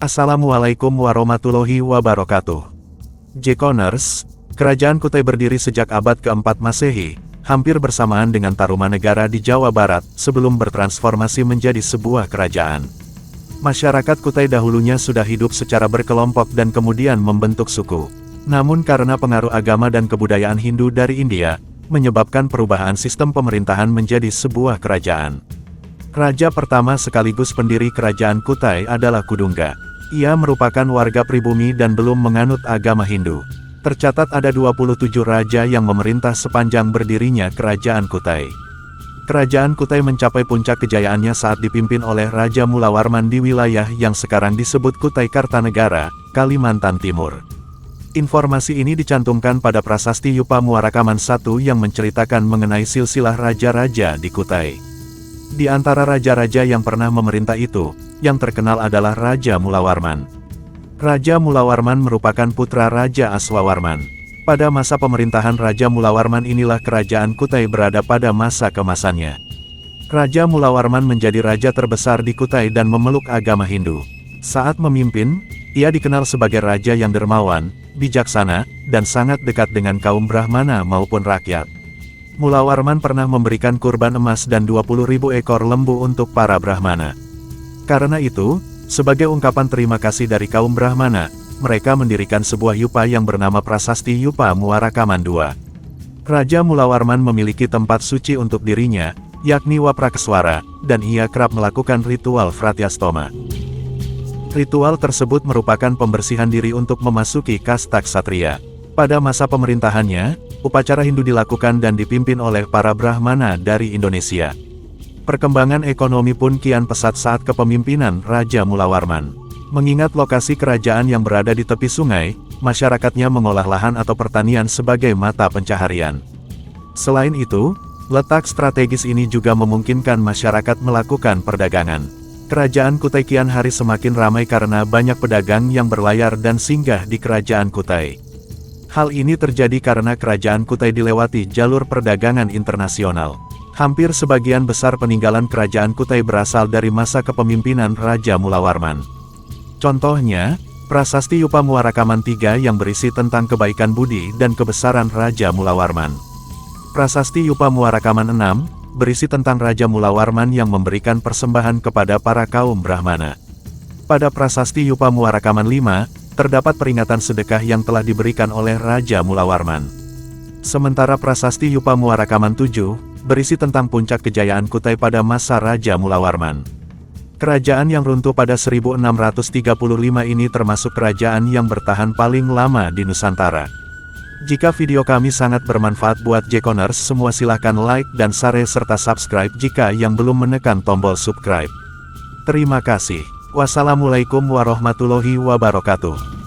Assalamualaikum warahmatullahi wabarakatuh. Jekoners, Kerajaan Kutai berdiri sejak abad ke-4 Masehi, hampir bersamaan dengan Tarumanegara di Jawa Barat, sebelum bertransformasi menjadi sebuah kerajaan. Masyarakat Kutai dahulunya sudah hidup secara berkelompok dan kemudian membentuk suku. Namun karena pengaruh agama dan kebudayaan Hindu dari India, menyebabkan perubahan sistem pemerintahan menjadi sebuah kerajaan. Raja pertama sekaligus pendiri kerajaan Kutai adalah Kudungga. Ia merupakan warga pribumi dan belum menganut agama Hindu. Tercatat ada 27 raja yang memerintah sepanjang berdirinya kerajaan Kutai. Kerajaan Kutai mencapai puncak kejayaannya saat dipimpin oleh Raja Mulawarman di wilayah yang sekarang disebut Kutai Kartanegara, Kalimantan Timur. Informasi ini dicantumkan pada Prasasti Yupa Muarakaman I yang menceritakan mengenai silsilah raja-raja di Kutai. Di antara raja-raja yang pernah memerintah itu, yang terkenal adalah Raja Mulawarman. Raja Mulawarman merupakan putra Raja Aswawarman. Pada masa pemerintahan Raja Mulawarman inilah kerajaan Kutai berada pada masa kemasannya. Raja Mulawarman menjadi raja terbesar di Kutai dan memeluk agama Hindu. Saat memimpin, ia dikenal sebagai raja yang dermawan, bijaksana, dan sangat dekat dengan kaum Brahmana maupun rakyat. Mulawarman pernah memberikan kurban emas dan 20.000 ekor lembu untuk para Brahmana. Karena itu, sebagai ungkapan terima kasih dari kaum Brahmana, mereka mendirikan sebuah yupa yang bernama Prasasti Yupa Muarakaman II. Raja Mulawarman memiliki tempat suci untuk dirinya, yakni Waprakeswara, dan ia kerap melakukan ritual Fratyastoma. Ritual tersebut merupakan pembersihan diri untuk memasuki kasta ksatria. Pada masa pemerintahannya, upacara Hindu dilakukan dan dipimpin oleh para Brahmana dari Indonesia. Perkembangan ekonomi pun kian pesat saat kepemimpinan Raja Mulawarman. Mengingat lokasi kerajaan yang berada di tepi sungai, masyarakatnya mengolah lahan atau pertanian sebagai mata pencaharian. Selain itu, letak strategis ini juga memungkinkan masyarakat melakukan perdagangan. Kerajaan Kutai kian hari semakin ramai karena banyak pedagang yang berlayar dan singgah di kerajaan Kutai. Hal ini terjadi karena kerajaan Kutai dilewati jalur perdagangan internasional. Hampir sebagian besar peninggalan kerajaan Kutai berasal dari masa kepemimpinan Raja Mulawarman. Contohnya, Prasasti Yupa Muarakaman III yang berisi tentang kebaikan budi dan kebesaran Raja Mulawarman. Prasasti Yupa Muarakaman VI, berisi tentang Raja Mulawarman yang memberikan persembahan kepada para kaum Brahmana. Pada Prasasti Yupa Muarakaman V, terdapat peringatan sedekah yang telah diberikan oleh Raja Mulawarman. Sementara Prasasti Yupa Muarakaman VII, berisi tentang puncak kejayaan Kutai pada masa Raja Mulawarman. Kerajaan yang runtuh pada 1635 ini termasuk kerajaan yang bertahan paling lama di Nusantara. Jika video kami sangat bermanfaat buat Jekoners semua, silahkan like dan share serta subscribe jika yang belum menekan tombol subscribe. Terima kasih. Wassalamualaikum warahmatullahi wabarakatuh.